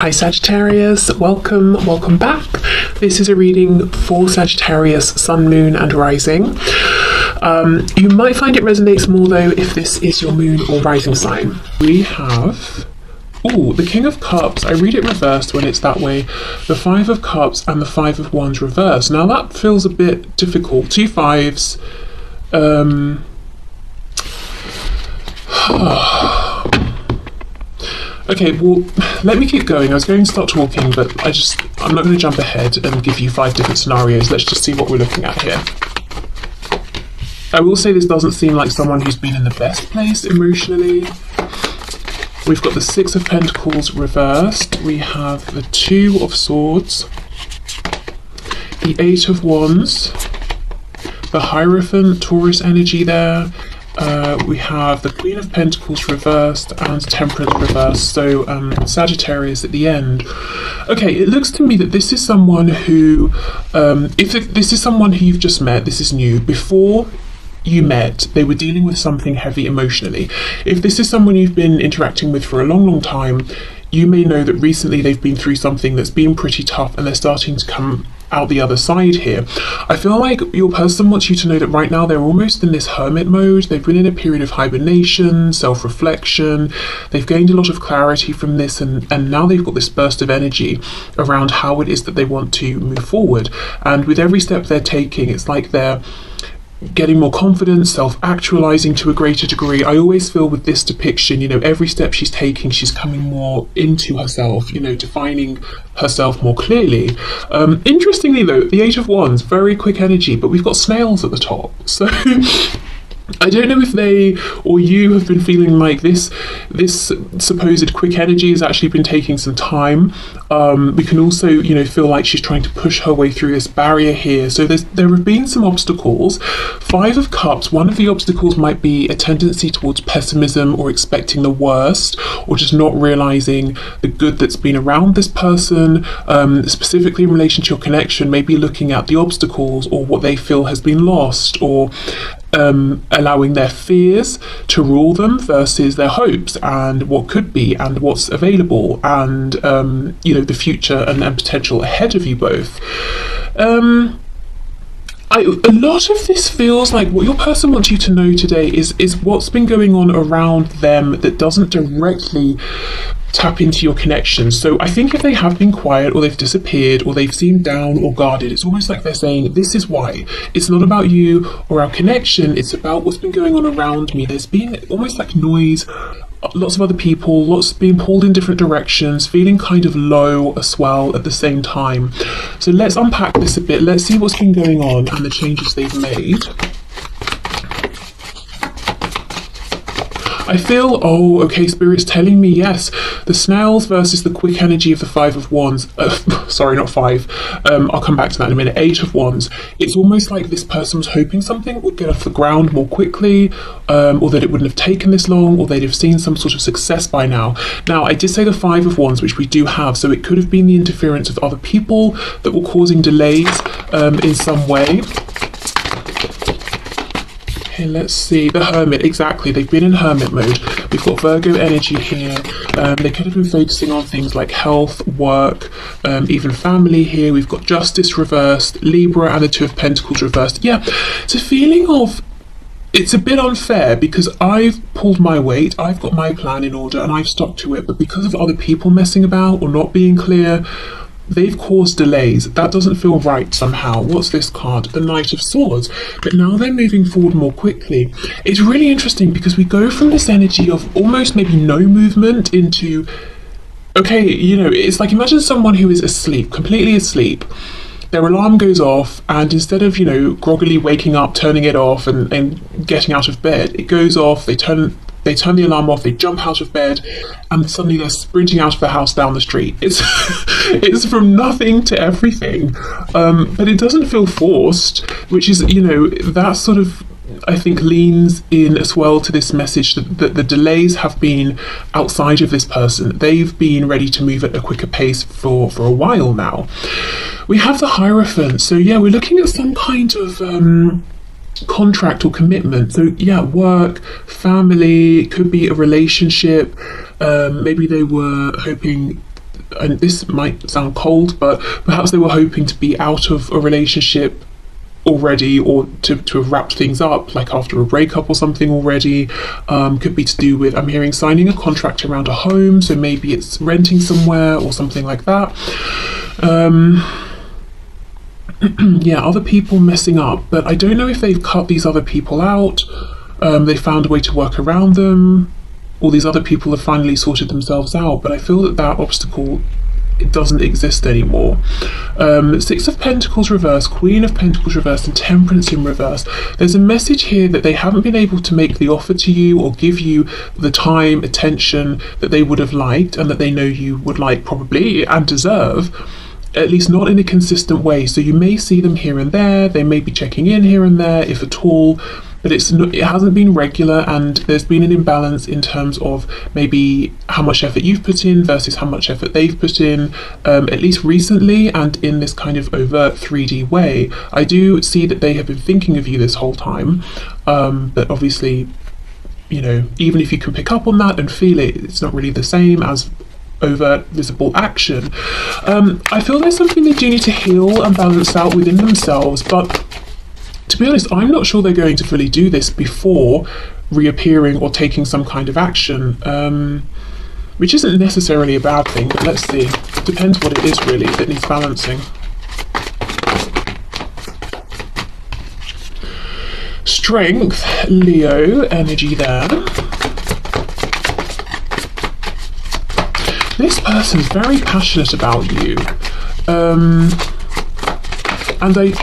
Hi Sagittarius, welcome back. This is a reading for Sagittarius, Sun, Moon and Rising. You might find it resonates more though if this is your Moon or Rising sign. We have, the King of Cups. I read it reversed when it's that way. The Five of Cups and the Five of Wands reversed. Now that feels a bit difficult. Two fives. Okay, well, let me keep going. I was going to start talking, but I'm not going to jump ahead and give you 5 different scenarios. Let's just see what we're looking at here. I will say this doesn't seem like someone who's been in the best place emotionally. We've got the Six of Pentacles reversed. We have the Two of Swords, the Eight of Wands, the Hierophant, Taurus energy there. We have the Queen of Pentacles reversed and Temperance reversed, so Sagittarius at the end. Okay, it looks to me that this is someone who, if this is someone who you've just met, this is new. Before you met, they were dealing with something heavy emotionally. If this is someone you've been interacting with for a long time, you may know that recently they've been through something that's been pretty tough and they're starting to come out the other side here. I feel like your person wants you to know that right now they're almost in this hermit mode. They've been in a period of hibernation, self-reflection. They've gained a lot of clarity from this, and now they've got this burst of energy around how it is that they want to move forward. And with every step they're taking, it's like they're getting more confidence, self-actualizing to a greater degree. I always feel with this depiction, every step she's taking, she's coming more into herself, defining herself more clearly. Interestingly though, the Eight of Wands, very quick energy, but we've got snails at the top. So I don't know if they or you have been feeling like this supposed quick energy has actually been taking some time. We can also, feel like she's trying to push her way through this barrier here. So there have been some obstacles. Five of Cups, one of the obstacles might be a tendency towards pessimism or expecting the worst, or just not realizing the good that's been around this person, specifically in relation to your connection, maybe looking at the obstacles or what they feel has been lost, or allowing their fears to rule them versus their hopes and what could be and what's available and the future and potential ahead of you both. A lot of this feels like what your person wants you to know today is what's been going on around them that doesn't directly tap into your connections. So I think if they have been quiet or they've disappeared or they've seemed down or guarded, it's almost like they're saying, this is why. It's not about you or our connection, it's about what's been going on around me. There's been almost like noise, lots of other people, lots being pulled in different directions, feeling kind of low as well at the same time. So let's unpack this a bit. Let's see what's been going on and the changes they've made. I feel, Spirit's telling me, yes, the snails versus the quick energy of the Five of Wands. Sorry, not five. I'll come back to that in a minute. Eight of Wands. It's almost like this person was hoping something would get off the ground more quickly, or that it wouldn't have taken this long, or they'd have seen some sort of success by now. Now, I did say the Five of Wands, which we do have, so it could have been the interference of other people that were causing delays in some way. Okay, let's see, the Hermit, exactly, they've been in Hermit mode. We've got Virgo energy here. They could have been focusing on things like health, work, even family here. We've got Justice reversed, Libra and the Two of Pentacles reversed. Yeah, it's a feeling of, it's a bit unfair because I've pulled my weight, I've got my plan in order and I've stuck to it, but because of other people messing about or not being clear, they've caused delays. That doesn't feel right somehow. What's this card? The Knight of Swords. But now they're moving forward more quickly. It's really interesting because we go from this energy of almost maybe no movement into, okay, it's like imagine someone who is asleep, completely asleep. Their alarm goes off and instead of, groggily waking up, turning it off and getting out of bed, it goes off, they turn the alarm off, they jump out of bed, and suddenly they're sprinting out of the house down the street. It's from nothing to everything, but it doesn't feel forced, which is, that sort of, I think, leans in as well to this message that the delays have been outside of this person. They've been ready to move at a quicker pace for a while now. We have the Hierophant, so yeah, we're looking at some kind of contract or commitment. So yeah, work, family, could be a relationship. Maybe they were hoping and this might sound cold, but perhaps they were hoping to be out of a relationship already, or to have wrapped things up, like after a breakup or something already. Could be to do with, I'm hearing, signing a contract around a home, so maybe it's renting somewhere or something like that. Yeah, other people messing up, but I don't know if they've cut these other people out. They found a way to work around them, or these other people have finally sorted themselves out, but I feel that that obstacle, it doesn't exist anymore. Six of Pentacles reversed, Queen of Pentacles reversed, and Temperance in reverse. There's a message here that they haven't been able to make the offer to you or give you the time, attention that they would have liked, and that they know you would like probably and deserve, at least not in a consistent way. So you may see them here and there, they may be checking in here and there, if at all, but it hasn't been regular, and there's been an imbalance in terms of maybe how much effort you've put in versus how much effort they've put in, at least recently, and in this kind of overt 3D way. I do see that they have been thinking of you this whole time, but obviously, you know, even if you can pick up on that and feel it, it's not really the same as overt visible action. I feel there's something they do need to heal and balance out within themselves, but to be honest, I'm not sure they're going to fully do this before reappearing or taking some kind of action, which isn't necessarily a bad thing, but let's see. Depends what it is really that needs balancing. Strength, Leo energy there. This person's very passionate about you, and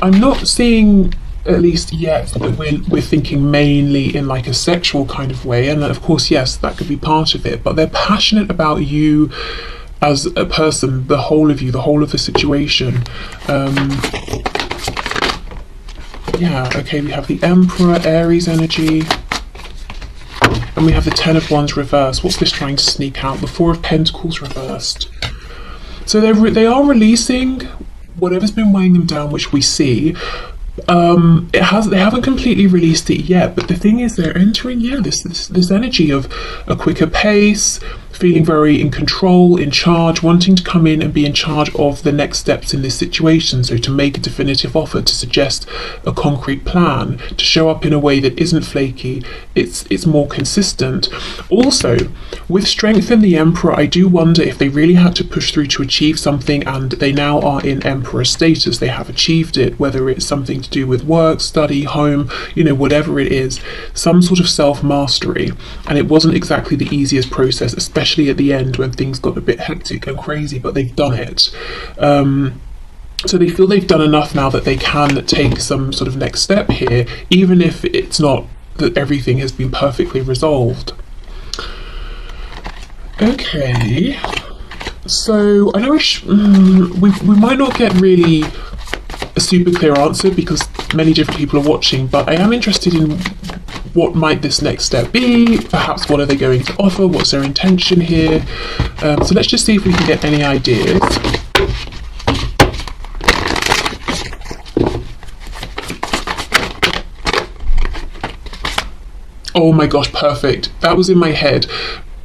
I'm not seeing, at least yet, that we're thinking mainly in like a sexual kind of way, and of course, yes, that could be part of it, but they're passionate about you as a person, the whole of you, the whole of the situation. Yeah, okay, we have the Emperor, Aries energy, and we have the Ten of Wands reversed. What's this trying to sneak out? The Four of Pentacles reversed. So they are releasing whatever's been weighing them down, which we see. They haven't completely released it yet, but the thing is, they're entering, yeah, this energy of a quicker pace, feeling very in control, in charge, wanting to come in and be in charge of the next steps in this situation. So to make a definitive offer, to suggest a concrete plan, to show up in a way that isn't flaky, it's more consistent. Also, with Strength and the Emperor, I do wonder if they really had to push through to achieve something, and they now are in Emperor status. They have achieved it, whether it's something to do with work, study, home, you know, whatever it is, some sort of self-mastery. And it wasn't exactly the easiest process, especially at the end when things got a bit hectic and crazy, but they've done it. So they feel they've done enough now that they can take some sort of next step here, even if it's not that everything has been perfectly resolved. Okay, so I know we might not get really a super clear answer because many different people are watching, but I am interested in what might this next step be, perhaps what are they going to offer, what's their intention here. So let's just see if we can get any ideas. Oh my gosh, perfect. That was in my head.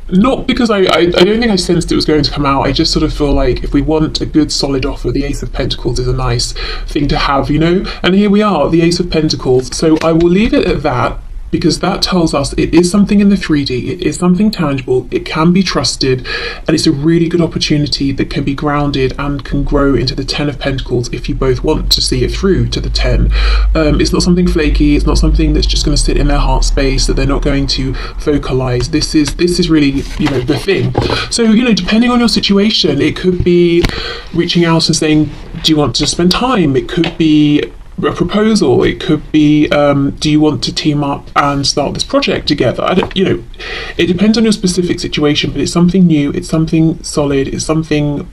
Not because I don't think I sensed it was going to come out. I just sort of feel like if we want a good solid offer, the Ace of Pentacles is a nice thing to have, you know? And here we are, the Ace of Pentacles. So I will leave it at that, because that tells us it is something in the 3D, it is something tangible, it can be trusted, and it's a really good opportunity that can be grounded and can grow into the Ten of Pentacles if you both want to see it through to the 10. It's not something flaky, it's not something that's just going to sit in their heart space that they're not going to vocalize. This is really, you know, the thing. So, you know, depending on your situation, it could be reaching out and saying, do you want to spend time? It could be a proposal, it could be do you want to team up and start this project together? You know, it depends on your specific situation, but it's something new, it's something solid, it's something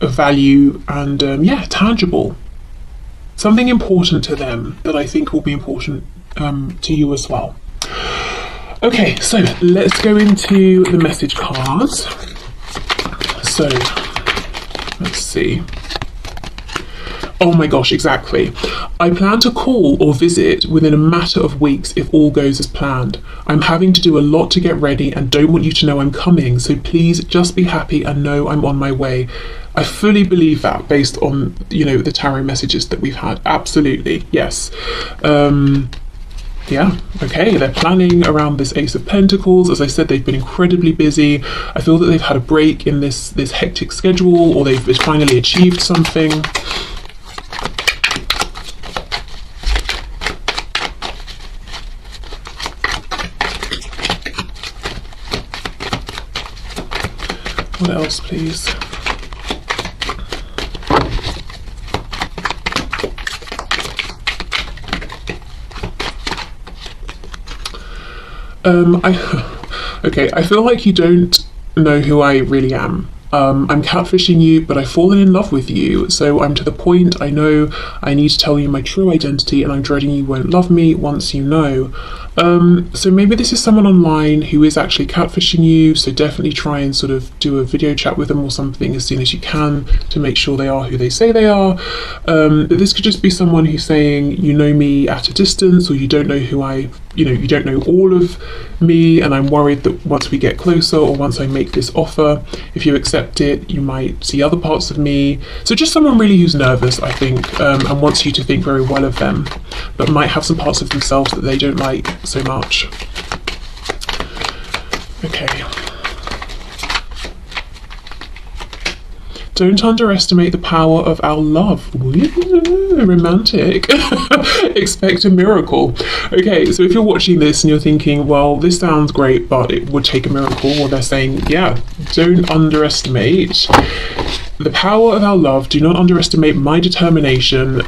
of value, and yeah, tangible, something important to them that I think will be important to you as well. Okay, so let's go into the message cards. So let's see. Oh my gosh, exactly. I plan to call or visit within a matter of weeks if all goes as planned. I'm having to do a lot to get ready and don't want you to know I'm coming, so please just be happy and know I'm on my way. I fully believe that based on, the tarot messages that we've had. Absolutely, yes. Yeah, okay, they're planning around this Ace of Pentacles. As I said, they've been incredibly busy. I feel that they've had a break in this hectic schedule, or they've finally achieved something. What else, please? I feel like you don't know who I really am. I'm catfishing you, but I've fallen in love with you, so I'm to the point. I know I need to tell you my true identity, and I'm dreading you won't love me once you know. So maybe this is someone online who is actually catfishing you, so definitely try and sort of do a video chat with them or something as soon as you can to make sure they are who they say they are. But this could just be someone who's saying, you know me at a distance, or you don't know who you don't know all of me, and I'm worried that once we get closer, or once I make this offer, if you accept it, you might see other parts of me. So just someone really who's nervous, I think, and wants you to think very well of them, but might have some parts of themselves that they don't like so much. Okay. Don't underestimate the power of our love. Ooh, romantic. Expect a miracle. Okay, so if you're watching this and you're thinking, well, this sounds great, but it would take a miracle, well, they're saying, yeah, don't underestimate the power of our love. Do not underestimate my determination.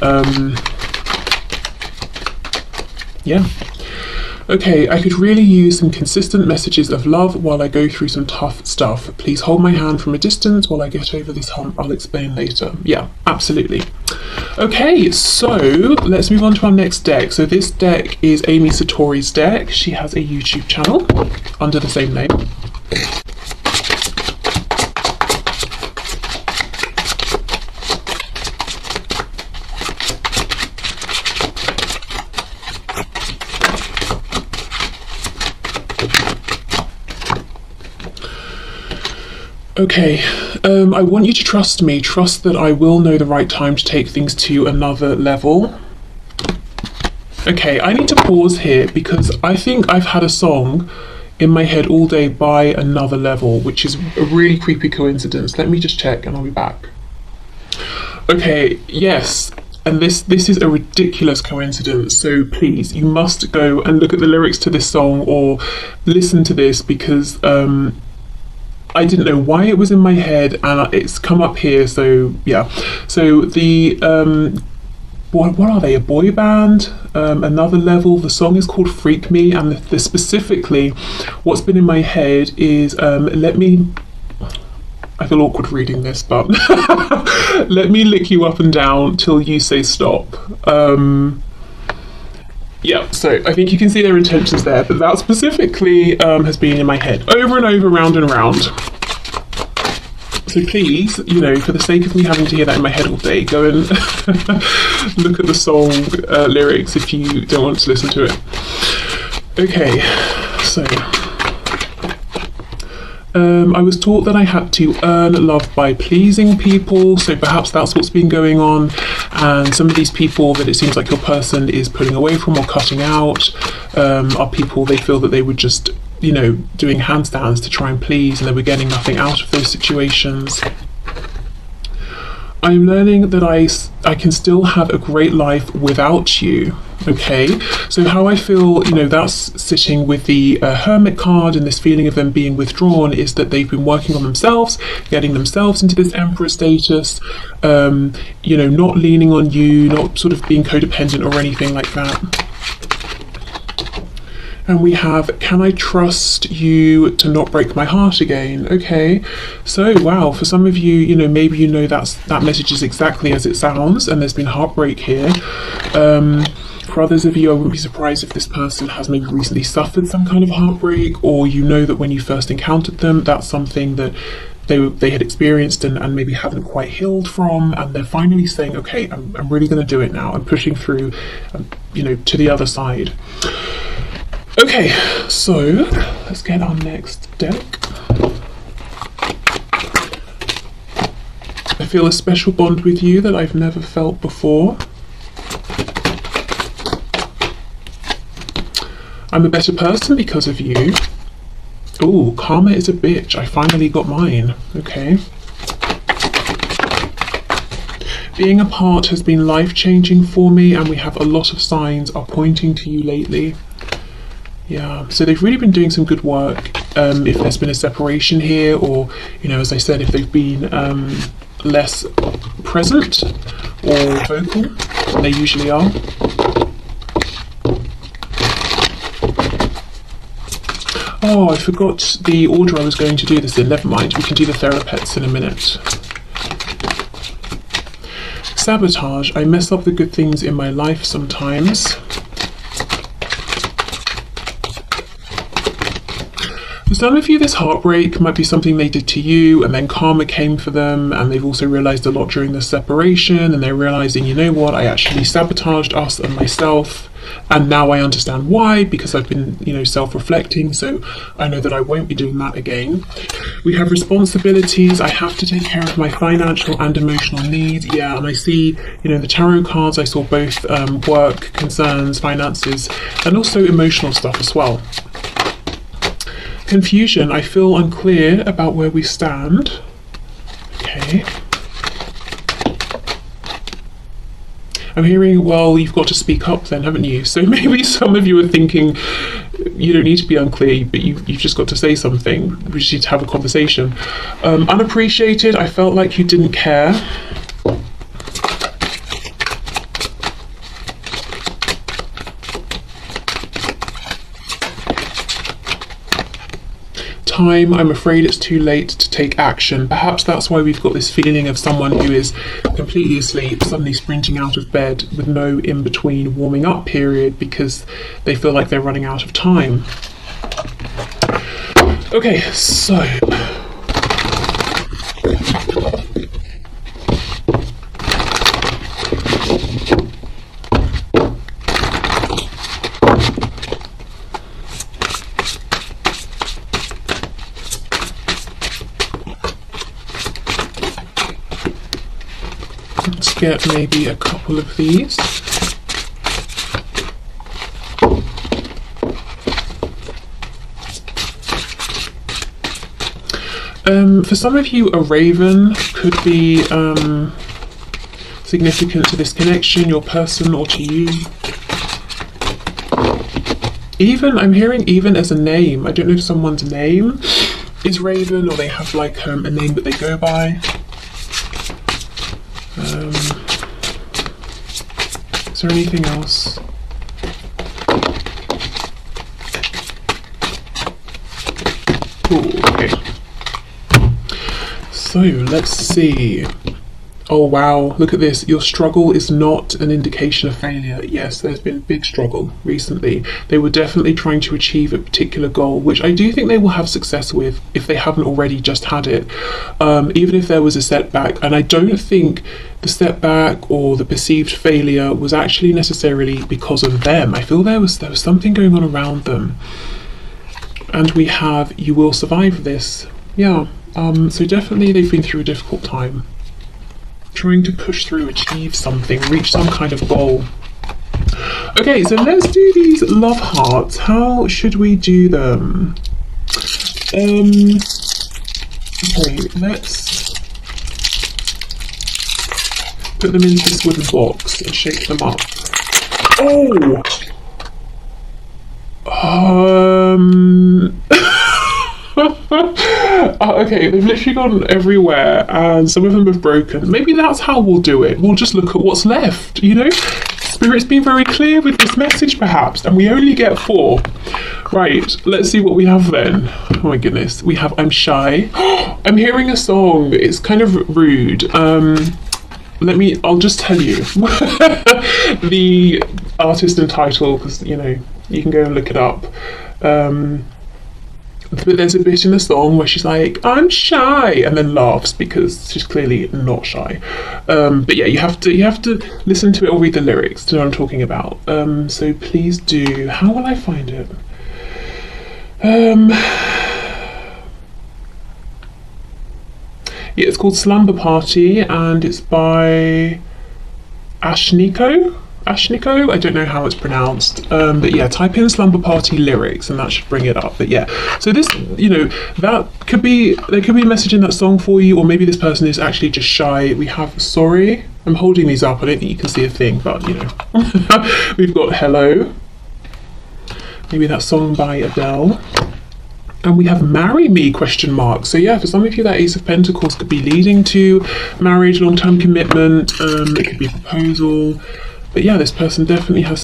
Yeah. Okay, I could really use some consistent messages of love while I go through some tough stuff. Please hold my hand from a distance while I get over this hump. I'll explain later. Yeah, absolutely. Okay, so let's move on to our next deck. So this deck is Amy Satori's deck. She has a YouTube channel under the same name. Okay, I want you to trust me. Trust that I will know the right time to take things to another level. Okay, I need to pause here because I think I've had a song in my head all day by Another Level, which is a really creepy coincidence. Let me just check and I'll be back. Okay, yes, and this is a ridiculous coincidence, so please, you must go and look at the lyrics to this song or listen to this, because I didn't know why it was in my head and it's come up here. So yeah, so the what are they, a boy band? Another Level. The song is called Freak Me, and the specifically what's been in my head is let me, I feel awkward reading this, but let me lick you up and down till you say stop. Yeah, so I think you can see their intentions there, but that specifically has been in my head over and over, round and round. So please, for the sake of me having to hear that in my head all day, go and look at the song lyrics if you don't want to listen to it. Okay, so I was taught that I had to earn love by pleasing people, so perhaps that's what's been going on, and some of these people that it seems like your person is pulling away from or cutting out are people they feel that they were just, doing handstands to try and please, and they were getting nothing out of those situations. I'm learning that I can still have a great life without you. Okay, so how I feel, that's sitting with the Hermit card, and this feeling of them being withdrawn is that they've been working on themselves, getting themselves into this Emperor status, not leaning on you, not sort of being codependent or anything like that. And we have, can I trust you to not break my heart again? Okay, so wow, for some of you, maybe that message is exactly as it sounds, and there's been heartbreak here. For others of you, I wouldn't be surprised if this person has maybe recently suffered some kind of heartbreak, or that when you first encountered them, that's something that they had experienced and maybe haven't quite healed from, and they're finally saying, okay, I'm really going to do it now. I'm pushing through, you know, to the other side. Okay, so let's get our next deck. I feel a special bond with you that I've never felt before. I'm a better person because of you. Ooh, karma is a bitch. I finally got mine. Okay. Being apart has been life-changing for me, and we have a lot of signs are pointing to you lately. Yeah, so they've really been doing some good work. If there's been a separation here, or, you know, as I said, if they've been less present or vocal than they usually are. Oh, I forgot the order I was going to do this in. Never mind, we can do the therapeutes in a minute. Sabotage. I mess up the good things in my life sometimes. For some of you, this heartbreak might be something they did to you, and then karma came for them, and they've also realised a lot during the separation, and they're realising, you know what, I actually sabotaged us and myself. And now I understand why, because I've been, you know, self-reflecting, so I know that I won't be doing that again. We have responsibilities. I have to take care of my financial and emotional needs. Yeah, and I see, you know, the tarot cards, I saw both work, concerns, finances, and also emotional stuff as well. Confusion. I feel unclear about where we stand. Okay. I'm hearing, well, you've got to speak up then, haven't you? So maybe some of you are thinking, you don't need to be unclear, but you've just got to say something. We just need to have a conversation. Unappreciated, I felt like you didn't care. Time, I'm afraid it's too late to take action. Perhaps that's why we've got this feeling of someone who is completely asleep suddenly sprinting out of bed with no in-between warming up period because they feel like they're running out of time. Okay, so let's get maybe a couple of these. For some of you, a raven could be significant to this connection, your person or to you. Even, I'm hearing even as a name. I don't know if someone's name is Raven or they have like a name that they go by. Is there anything else? Ooh, okay. So let's see. Oh wow, look at this. Your struggle is not an indication of failure. Yes, there's been big struggle recently. They were definitely trying to achieve a particular goal, which I do think they will have success with if they haven't already just had it. Even if there was a setback. And I don't think the setback or the perceived failure was actually necessarily because of them. I feel there was something going on around them. And we have, you will survive this. Yeah, so definitely they've been through a difficult time. Trying to push through, achieve something, reach some kind of goal. Okay, so let's do these love hearts. How should we do them? Okay, let's put them into this wooden box and shake them up. Oh! Okay, they've literally gone everywhere and some of them have broken. Maybe that's how we'll do it. We'll just look at what's left, you know? Spirit's been very clear with this message perhaps, and we only get 4. Right, let's see what we have then. Oh my goodness, we have I'm shy. I'm hearing a song, it's kind of rude. I'll just tell you the artist and title, because, you know, you can go and look it up. But there's a bit in the song where she's like, I'm shy, and then laughs because she's clearly not shy. But yeah, you have to listen to it or read the lyrics to know what I'm talking about. So please do. How will I find it? Yeah, it's called Slumber Party, and it's by Ashniko. I don't know how it's pronounced, but yeah, type in Slumber Party lyrics and that should bring it up. But yeah, so this, you know, there could be a message in that song for you, or maybe this person is actually just shy. We have Sorry. I'm holding these up, I don't think you can see a thing, but you know. We've got Hello, maybe that song by Adele. And we have Marry Me, ? So yeah, for some of you, that Ace of Pentacles could be leading to marriage, long-term commitment. It could be a proposal. But yeah, this person definitely has